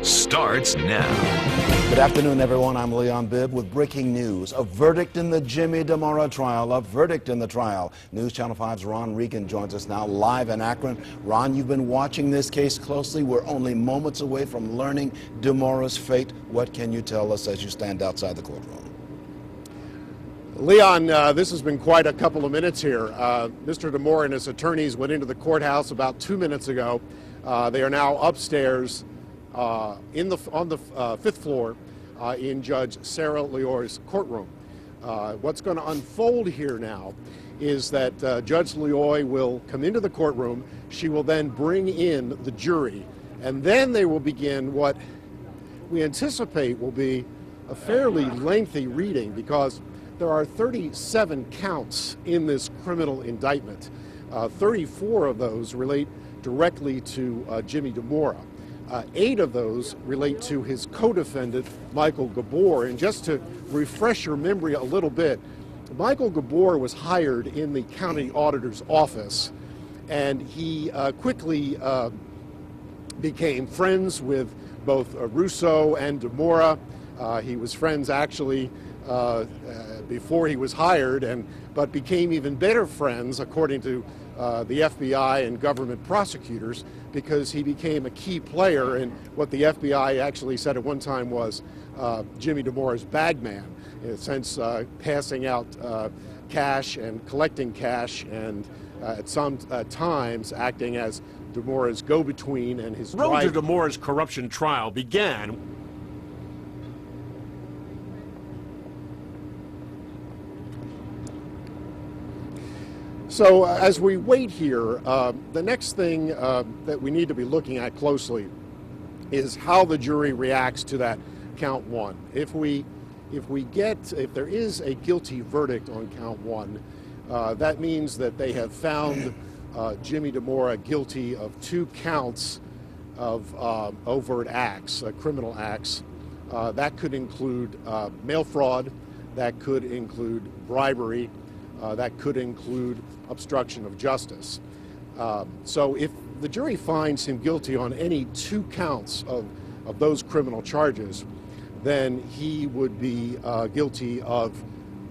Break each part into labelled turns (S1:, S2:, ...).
S1: starts now.
S2: Good afternoon, everyone. I'm Leon Bibb with breaking news. A verdict in the Jimmy Dimora trial. A verdict in the trial. News Channel 5's Ron Regan joins us now live in Akron. Ron, you've been watching this case closely. We're only moments away from learning Dimora's fate. What can you tell us as you stand outside the courtroom?
S3: Leon, this has been quite a couple of minutes here. Mr. Dimora and his attorneys went into the courthouse about 2 minutes ago. They are now upstairs on the fifth floor in Judge Sarah Leoy's courtroom. What's going to unfold here now is that Judge Leoy will come into the courtroom. She will then bring in the jury, and then they will begin what we anticipate will be a fairly lengthy reading, because there are 37 counts in this criminal indictment. 34 of those relate directly to Jimmy Dimora. 8 of those relate to his co-defendant, Michael Gabor. And just to refresh your memory a little bit, Michael Gabor was hired in the county auditor's office, and he quickly became friends with both Russo and Dimora. He was friends actually before he was hired, but became even better friends, according to the FBI and government prosecutors, because he became a key player in what the FBI actually said at one time was Jimmy Dimora's bagman, in a sense passing out cash and collecting cash, and at some times acting as Dimora's go-between and his
S4: road to Dimora's corruption trial began.
S3: So as we wait here, the next thing that we need to be looking at closely is how the jury reacts to that count one. If there is a guilty verdict on count one, that means that they have found Jimmy Dimora guilty of 2 counts of overt acts, criminal acts. That could include mail fraud, that could include bribery, that could include obstruction of justice. So if the jury finds him guilty on any 2 counts of those criminal charges, then he would be guilty of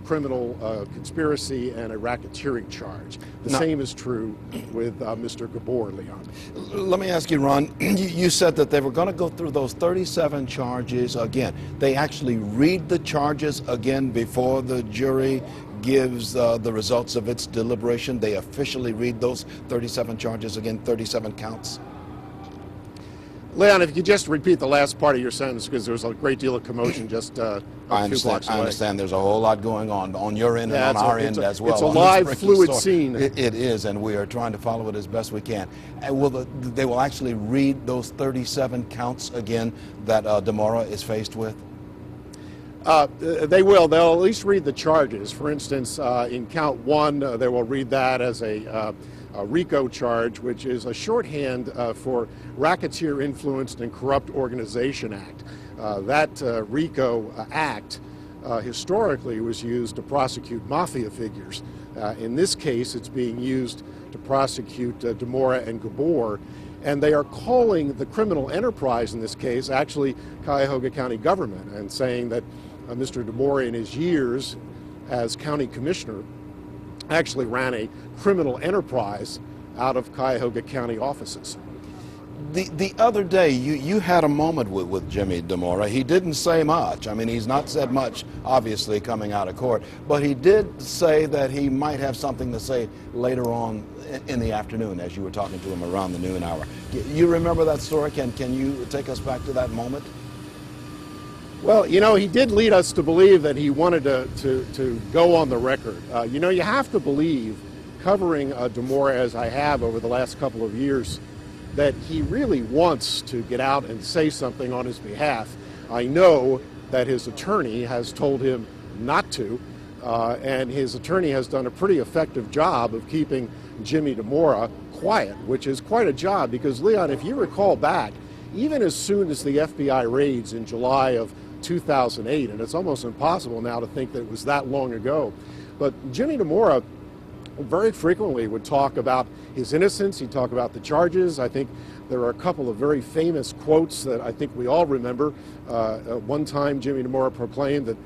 S3: criminal conspiracy and a racketeering charge. The same is true with Mr. Gabor, Leon.
S2: Let me ask you, Ron, you said that they were going to go through those 37 charges again. They actually read the charges again before the jury gives the results of its deliberation. They officially read those 37 charges again, 37 counts.
S3: Leon, if you could just repeat the last part of your sentence, because there was a great deal of commotion just a few blocks away.
S2: I understand there's a whole lot going on your end and on our end as well.
S3: It's a live, fluid scene.
S2: It is, and we are trying to follow it as best we can. And they will actually read those 37 counts again that Dimora is faced with?
S3: They will. They'll at least read the charges. For instance, in count 1, they will read that as a RICO charge, which is a shorthand for Racketeer Influenced and Corrupt Organization Act. That RICO Act historically was used to prosecute mafia figures. In this case, it's being used to prosecute Dimora and Gabor, and they are calling the criminal enterprise in this case actually Cuyahoga County government, and saying that Mr. Dimora, in his years as county commissioner, actually ran a criminal enterprise out of Cuyahoga County offices.
S2: The other day, you had a moment with Jimmy Dimora. He didn't say much. I mean, he's not said much, obviously, coming out of court, but he did say that he might have something to say later on in the afternoon, as you were talking to him around the noon hour. You remember that story? Can you take us back to that moment?
S3: Well, you know, he did lead us to believe that he wanted to go on the record. You know, you have to believe, covering Dimora as I have over the last couple of years, that he really wants to get out and say something on his behalf. I know that his attorney has told him not to, and his attorney has done a pretty effective job of keeping Jimmy Dimora quiet, which is quite a job, because, Leon, if you recall back, even as soon as the FBI raids in July of 2008, and it's almost impossible now to think that it was that long ago, but Jimmy Dimora very frequently would talk about his innocence. He'd talk about the charges. I think there are a couple of very famous quotes that I think we all remember. At one time, Jimmy Dimora proclaimed that,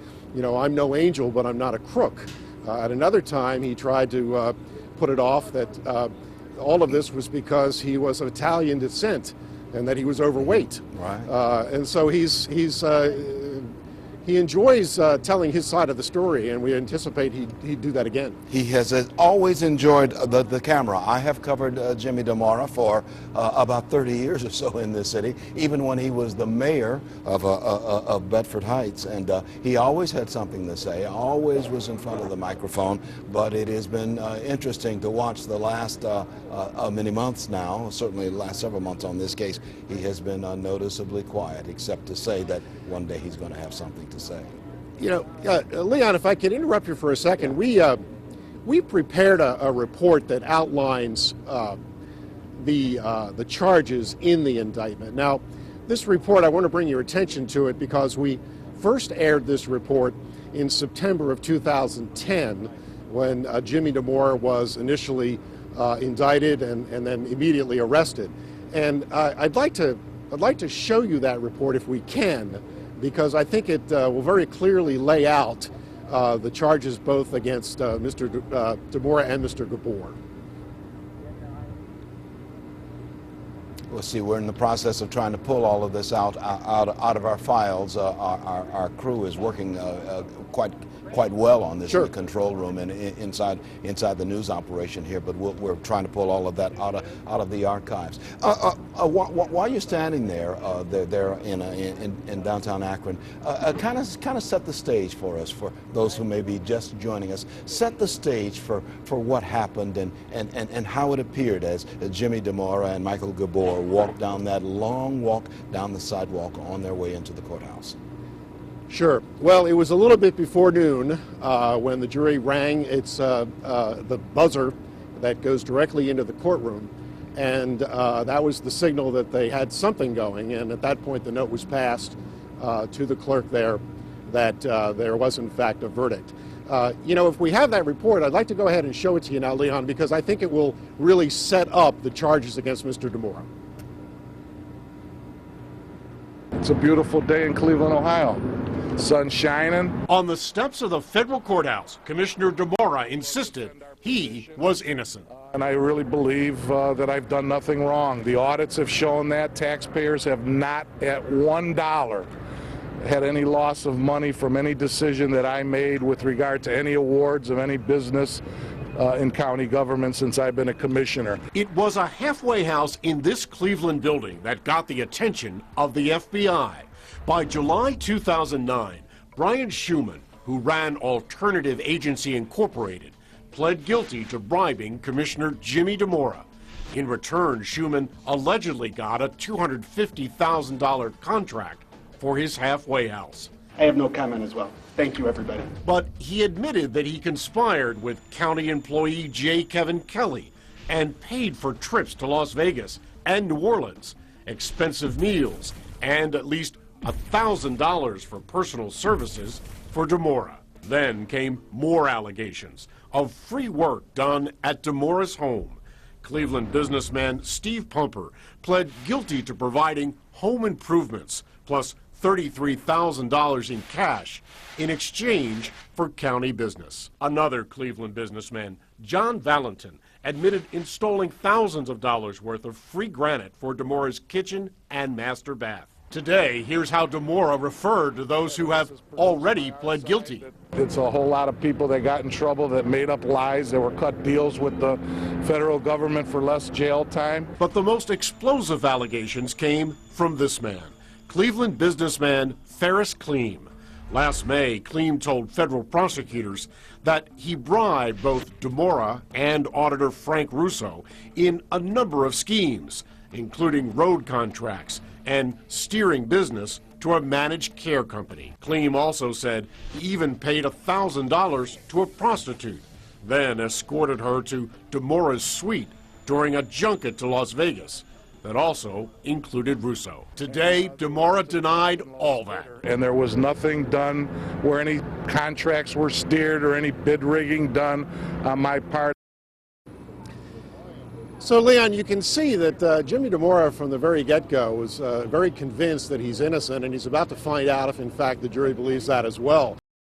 S3: I'm no angel, but I'm not a crook. At another time, he tried to put it off that all of this was because he was of Italian descent and that he was overweight.
S2: Right.
S3: And so he enjoys telling his side of the story, and we anticipate he'd do that again.
S2: He has always enjoyed the camera. I have covered Jimmy Dimora for about 30 years or so in this city, even when he was the mayor of Bedford Heights, and he always had something to say, always was in front of the microphone, but it has been interesting to watch the last many months now, certainly the last several months on this case. He has been noticeably quiet, except to say that one day he's going to have something to say.
S3: Leon, if I could interrupt you for a second, we prepared a report that outlines the charges in the indictment. Now, this report, I want to bring your attention to it because we first aired this report in September of 2010 when Jimmy Dimora was initially indicted and then immediately arrested. And I'd like to show you that report if we can, because I think it will very clearly lay out the charges both against Mr. Dimora and Mr. Gabor.
S2: We'll see, we're in the process of trying to pull all of this out of our files. Our crew is working quite well on this
S3: Sure.
S2: in the control room and inside the news operation here, but we're trying to pull all of that out of the archives. While you're standing there in downtown Akron, kind of set the stage for us, for those who may be just joining us. Set the stage for what happened and how it appeared as Jimmy Dimora and Michael Gabor walked down that long walk down the sidewalk on their way into the courthouse.
S3: Sure. Well, it was a little bit before noon when the jury rang the buzzer that goes directly into the courtroom, and that was the signal that they had something going, and at that point the note was passed to the clerk there that there was in fact a verdict. If we have that report, I'd like to go ahead and show it to you now, Leon, because I think it will really set up the charges against Mr. Dimora.
S5: It's a beautiful day in Cleveland, Ohio. Sun shining.
S4: On the steps of the federal courthouse, Commissioner Dimora insisted he was innocent.
S5: And I really believe that I've done nothing wrong. The audits have shown that. Taxpayers have not at $1 had any loss of money from any decision that I made with regard to any awards of any business in county government since I've been a commissioner.
S4: It was a halfway house in this Cleveland building that got the attention of the FBI. By July 2009, Brian Schuman, who ran Alternative Agency Incorporated, pled guilty to bribing Commissioner Jimmy Dimora. In return, Schuman allegedly got a $250,000 contract for his halfway house.
S6: I have no comment as well. Thank you, everybody.
S4: But he admitted that he conspired with county employee J. Kevin Kelley and paid for trips to Las Vegas and New Orleans, expensive meals, and at least $1,000 for personal services for Dimora. Then came more allegations of free work done at Dimora's home. Cleveland businessman Steve Pumper pled guilty to providing home improvements plus $33,000 in cash in exchange for county business. Another Cleveland businessman, John Valentin, admitted installing thousands of dollars worth of free granite for Dimora's kitchen and master bath. Today, here's how Dimora referred to those who have already pled guilty.
S5: It's a whole lot of people that got in trouble, that made up lies, that were cut deals with the federal government for less jail time.
S4: But the most explosive allegations came from this man, Cleveland businessman Ferris Kleem. Last May, Kleem told federal prosecutors that he bribed both Dimora and Auditor Frank Russo in a number of schemes, including road contracts and steering business to a managed care company. Kleem also said he even paid $1,000 to a prostitute, then escorted her to Dimora's suite during a junket to Las Vegas that also included Russo. Today, Dimora denied all that.
S5: And there was nothing done where any contracts were steered or any bid rigging done on my part.
S3: So, Leon, you can see that Jimmy Dimora from the very get-go was very convinced that he's innocent, and he's about to find out if, in fact, the jury believes that as well.